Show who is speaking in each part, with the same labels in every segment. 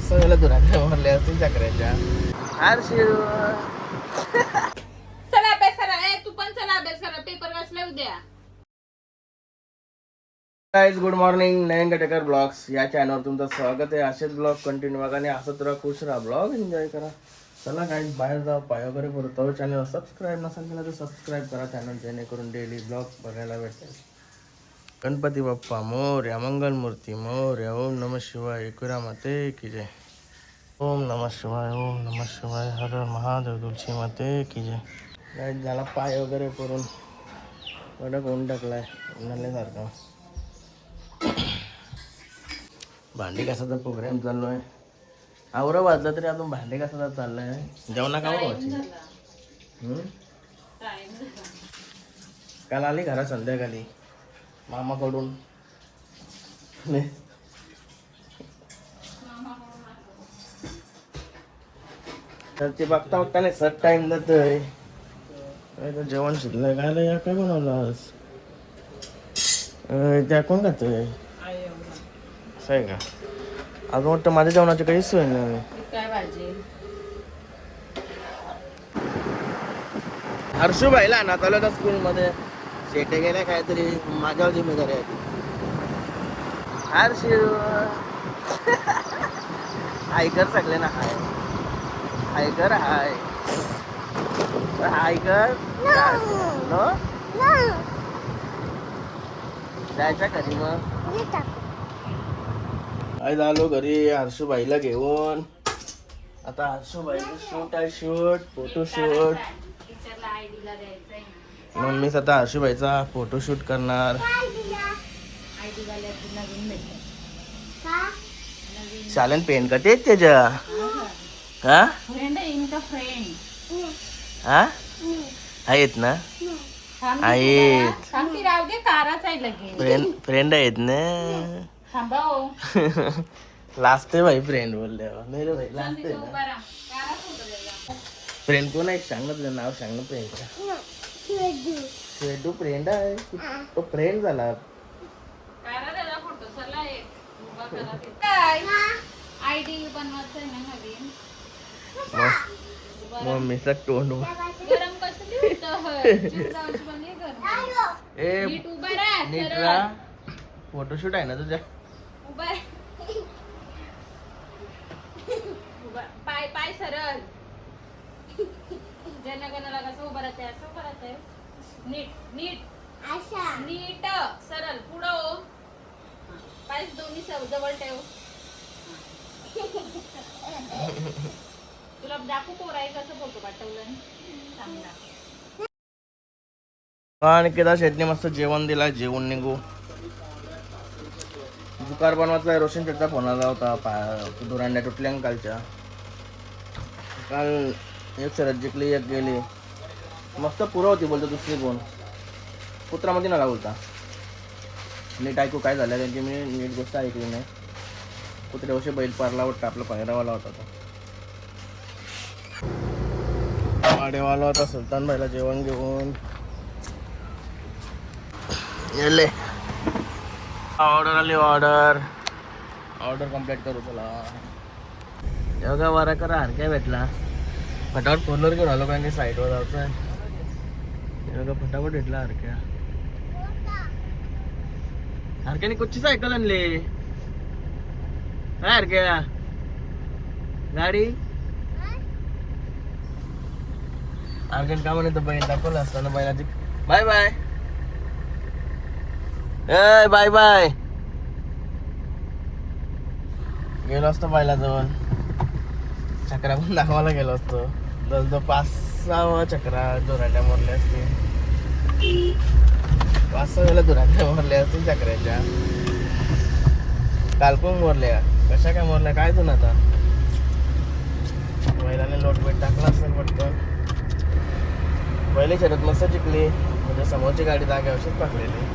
Speaker 1: सगळ्या दुराच्या मारल्या असतील चक्राच्या.
Speaker 2: चला अभ्यास करा. तू पण चला अभ्यास करा. पेपर वाचला उद्या.
Speaker 1: Guys good morning. Nayan Gatekar blogs या चॅनलवर तुमचं स्वागत आहे. असेच ब्लॉग कंटिन्यू बघा आणि असंच राहा, खुश राहा, ब्लॉग एन्जॉय करा. चला गाइस बाहेर जाऊ, पाय वगैरे भरतो. चॅनल सबस्क्राईब नसेल केलं तर सबस्क्राईब करा चॅनल, जेणेकरून डेली ब्लॉग बघायला भेटेल. गणपती बाप्पा मोरया, मंगलमूर्ती मोरया. ओम नमः शिवाय. एकविरा माते की जय. ओम नमः शिवाय, ओम नमः शिवाय, हर हर महादेव. तुलसी माते की जय. गाइस झाला पाय वगैरे करून कडक होऊन टाकलाय उन्हाळ्यासारखा. भांडी कसाचा प्रोग्राम चालू आहे. आवरं वाजलं तरी अजून भांडे कसाचा चाललाय. जेवणा का व्हायची. काल आली घरा संध्याकाळी मामाकडून. तर ते बघता बघता नाही सट टाइम जातोय. जेवण शिकलंय खायला. या काय बनवलं आज. त्या कोण खातोय असं आहे का. अजून वाटतं माझ्या जेवणाची काही सोय नाही.
Speaker 2: काय भाजी.
Speaker 1: हर्षू भाईला ना चालवता स्कूलमध्ये शेटे गेल्या काहीतरी माझ्यावर जिम्मेदारी आहे. हर्षू हायकर सगळे ना. हायकर हाय हायकर नो जायच्या घरी. मग आज आलो घरी हर्षूबाईला घेऊन. आता हर्षूबाईचं शूट आहे, शूट फोटोशूट. मम्मी आता हर्षूबाईचा फोटोशूट करणार. शालन पेन कटे त्याच्या हा हा आहेत ना. आहेत फ्रेंड आहेत ना. लास्ट आहे भाई फ्रेंड बोलल्यावर. नाही रे भाई लास्ट आहे ना. फ्रेंड कोण आहे सांग ना, तुझं नाव सांग ना. फ्रेंडचं शेडू फ्रेंड आहे. तो फ्रेंड झाला. मम्मीचा तोंड फोटोशूट आहे ना तुझ्या.
Speaker 2: पाय पाय सरळ. जनगणला कसं उभं राहते असं उभं राहते. नीट नीट नीट सरळ पुढं हो. पाय दोन्ही जवळ ठेव. तुला दाखवू पोराई कसं फोटो पाठवलं चांगला.
Speaker 1: आणि केदार शेटने मस्त जेवण दिला. जेवण निघू जुकार बनवायचा आहे. रोशन शेटचा फोन आला होता. दुरांड्या तुटल्या कालच्या. काल एक शरद जिंकली एक गेली. मस्त पुरं होती बोलतो. दुसरी कोण कुत्रामध्ये नाला बोलता. नीट ऐकू काय झालं त्यांची. मी नीट गोष्ट ऐकली नाही. कुत्र्यावशी बैल पारला वाटतं. आपला पायरावाला होता तो. वाडेवाला होता. सुलतान भाईला जेवण घेऊन येले. ऑर्डर आली. ऑर्डर कंप्लीट करू. चला एवढा वारा करा. हरक्या भेटला. फटाफट फोनवर घेऊन आलो कारण की साईडवर जायचं आहे. एवढा फटाफट भेटला हरक्या. हरक्याने कुठची सायकल आणली काय हरक्या. गाडी हरक्याने का म्हणे तर बहीण दाखवलं असताना बैलाची. Bye bye bye bye. गेलो असतो बैलाजवळ. चक्रा पण दाखवायला गेलो असतो. जवळजवळ 5-6 चक्रा दुराट्या मारल्या असते. 5-6 वेळेला दुराट्या मारल्या असतील चक्राच्या. काल पण मोरल्या. कशा काय मोरल्या काय तू ना. आता बैलाने लोटपेट टाकला असेल पटकन. पहिले शर्यत मस्त जिंकली. म्हणजे समोरची गाडी जागे औषध पाकलेली.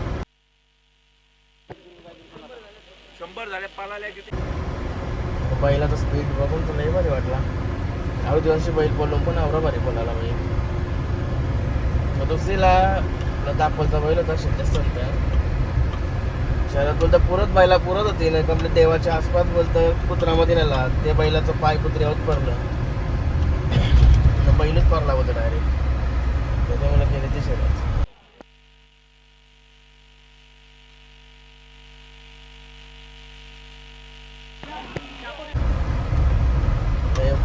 Speaker 1: 100 झाले पालाल्या किती. बैलाचा स्पीड बघून तुला भारी वाटला. अहो दिवशी बैल बोलून पण आवरा भारी बोलायला बैल. मग दुसरीला दाखवलचा बैल होता. शेत शहरात बोलतं पुरत बैला पुरत होती ना कम्प्लीट देवाच्या आसपास बोलतं कुत्रामध्ये नेला ते बैलाचं पाय कुत्र्यावर पडलं बैलच पडला होता डायरेक्ट त्याच्यामुळे गेले ते शहरात.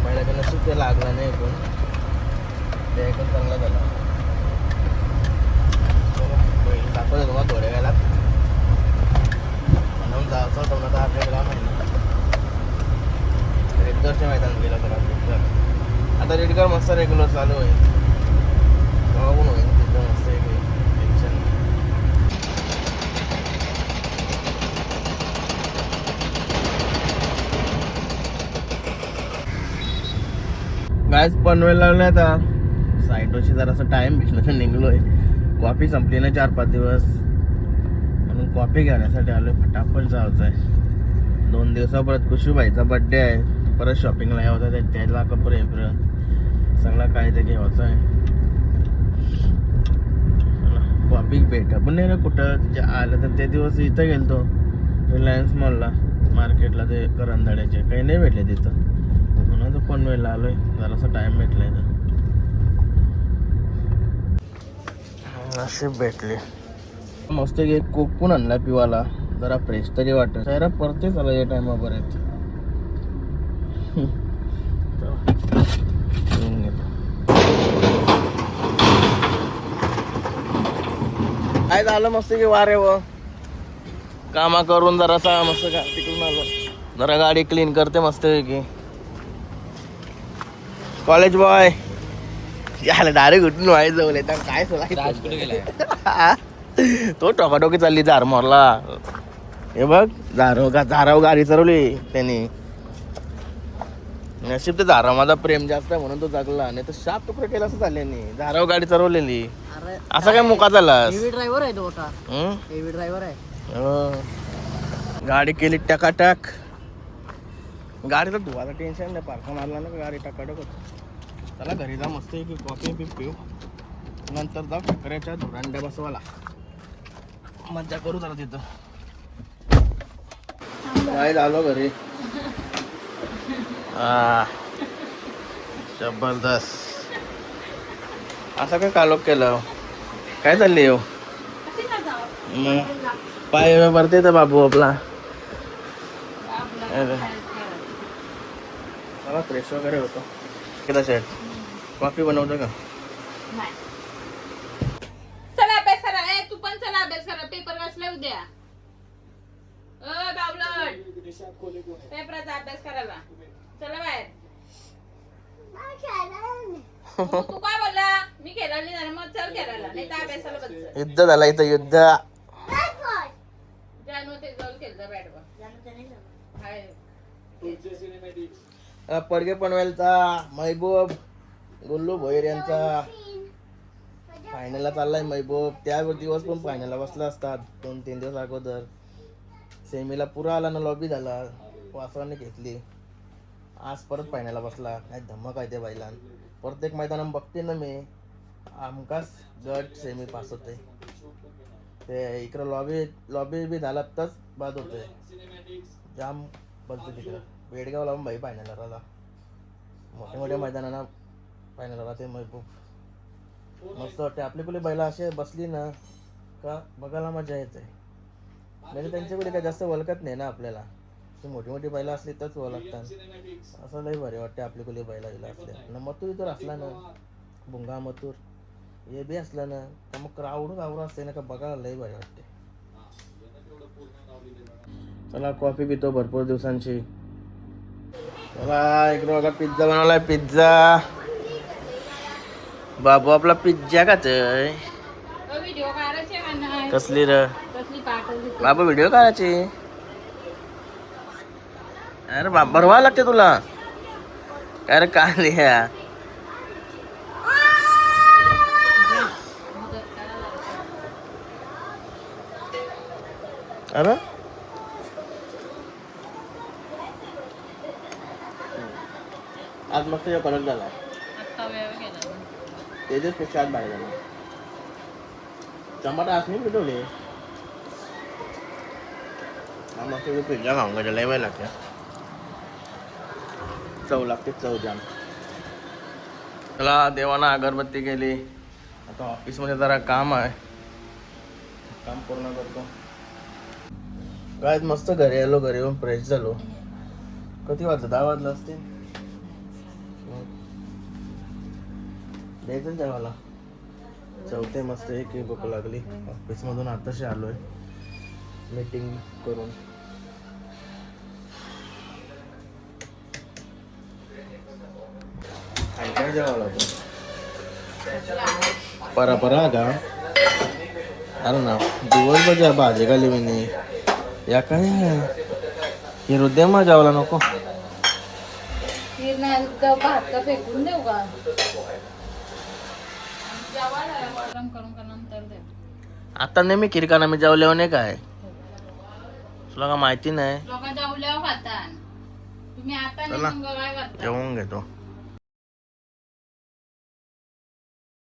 Speaker 1: पहिल्याकडनं सुख लागला नाही पण ते ऐकून चांगला झाला. बैल दाखवत तुम्हाला थोड्या वेळाला म्हणून जायचं होतं आता आपल्या ग्राम आहे ना रेडगरच्या मैदानात गेला तर रेडगर आता रेडगर मस्त रेग्युलर चालू आहे बघून होईल तिथं मस्त एक टेन्शन. गायच पनवेल लागले आता साईटवरची जरासा टाइम भेटला तर निघलोय. कॉफी संपली ना 4-5 दिवस म्हणून कॉफी घेण्यासाठी आलोय. फटाफट जायचं आहे. 2 दिवसापर्यंत कुशूबाईचा बड्डे आहे. परत शॉपिंगला यावं आहे त्याला कपडे सगळं काय ते घ्यायचं आहे. कॉफी भेट पण नाही ना कुठं तिच्या आलं तर ते दिवस इथं गेलतो रिलायन्स मॉलला मार्केटला ते करंदड्याचे काही नाही भेटले तिथं म्हणून तर पनवेलला आलोय. जरासा टाइम भेटलाय तर नशीब भेटले. मस्त एक कोक पण आणला पिवाला जरा फ्रेश तरी वाटत जरा परते चला या टायमापर्यंत. काय झालं मस्त की वारे व कामा करून जरासा मस्त तिकडून आलो जरा गाडी क्लीन करते मस्त की कॉलेज बॉय याला डायरेक्ट उठून व्हायचं जवळ काय सोला तो टोकाटोकी चालली झारमोरला. हे बघ झाराव गाडी चरवली त्यांनी. नशीब ते झाराव माझा प्रेम जास्त आहे म्हणून तो जगला नाही तर शाप तुकडे केला असं झाल्याने. झाराव गाडी चरवलेली असं काय मुका झाला.
Speaker 3: ड्रायव्हर आहे तो हेवी ड्रायव्हर आहे.
Speaker 1: गाडी केली टकाटक. गाडीला धुवायला टेन्शन नाही पारखा मारला ना गाडी टकाटक होत. त्याला घरी जा मस्त की कॉफी पिऊ नंतर जा ठकऱ्याच्या धुरांड्या बसवाला मज्जा करू जरा तिथं. काय झालो घरी जबरदस्त. असं काय कालोक केलं काय चालली येऊ पाय भरते तर बाबू आपला मला फ्रेश वगैरे होतो. किती शेट कॉफी बनवतो का
Speaker 2: चला अभ्यास करा. तू पण चला अभ्यास करा. पेपर वाचला उद्या पेपराचा अभ्यास करायला चला बाहेर. तू काय बोलला मी खेळायला नाही मग चल खेळायला नाही तर अभ्यासाला बस.
Speaker 1: युद्ध झाला इथं युद्ध.
Speaker 2: जानू ते जाऊन खेळता बॅट बॉल.
Speaker 1: पडगे पनवेलचा महबूब गुल्लू भोईर यांचा फायनलला चाललाय. महबूब त्या दिवस पण फायनलला बसला असतात 2-3 दिवस अगोदर. सेमीला पुरा आला ना लॉबी झाला वासवाने घेतली. आज परत फायनलला बसला. काय धमक आहे ते बैलान. प्रत्येक मैदानात बघते ना मी आमकाच गट सेमी पास होते. ते इकडं लॉबी बी झाला तच बाद होते जाम बोलतो तिकडं. बेडगाव लावून भाई फायनलला राहिला. मोठ्या मैदानाला फायनल राहते. महबूब मस्त वाटते. आपली पुली बैला असे बसली ना का बघायला मजा येते. म्हणजे त्यांच्याकडे काय जास्त वळखत नाही ना आपल्याला. मोठी मोठी बैला असली तरच ओळखतात. असं लई भारी वाटते आपली कुली बैला असल्या ना. मथुर तर असला ना भुंगा मथुर हे बी असलं ना तर मग क्राऊड असते ना का बघायला लई भारी वाटते. चला कॉफी पितो भरपूर दिवसांची. चला इकडे बघा पिझ्झा बनवलाय. पिझ्झा बाबू आपला पिझ्झा खातोय.
Speaker 2: व्हिडिओ काढायचे का नाही
Speaker 1: कसली र
Speaker 2: कसली पाठवली
Speaker 1: बाबू व्हिडिओ काढायची. अरे बाबा भरवा लागते तुला काय रे काय लिहा. अरे आज मस्त कडक झाला.
Speaker 2: आत्ता वेळ गेला
Speaker 1: त्याच्याच पेक्षा आज बाहेर झाला. टमाटा असणे पिटवले मस्त पिझ्झा खाऊन का लय वेळ लागते चव लागते चव जाम त्याला देवानं अगरबत्ती केली आता ऑफिसमध्ये जरा काम आहे काम पूर्ण करतो काय मस्त घरी आलो घरी येऊन फ्रेश झालो किती वाजलं 10 वाजलं असते द्यायचं जेवायला चौथे मस्त एक भूक लागली ऑफिसमधून आताशी आलोय मीटिंग करून काय जेवायला परा का अरे ना दिवस बजा भाजी खाली मी या काय हे हृदय मग जेवायला नको
Speaker 2: भात का फेकून देऊ का गरम करून का नंतर दे
Speaker 1: आता नाही मी किरकाना मी जेवल्यावर नाही काय तुला का माहिती नाही
Speaker 2: लोक जेवल्यावर खातात तुम्ही आता
Speaker 1: चला
Speaker 2: काय करता
Speaker 1: जेवून घेतो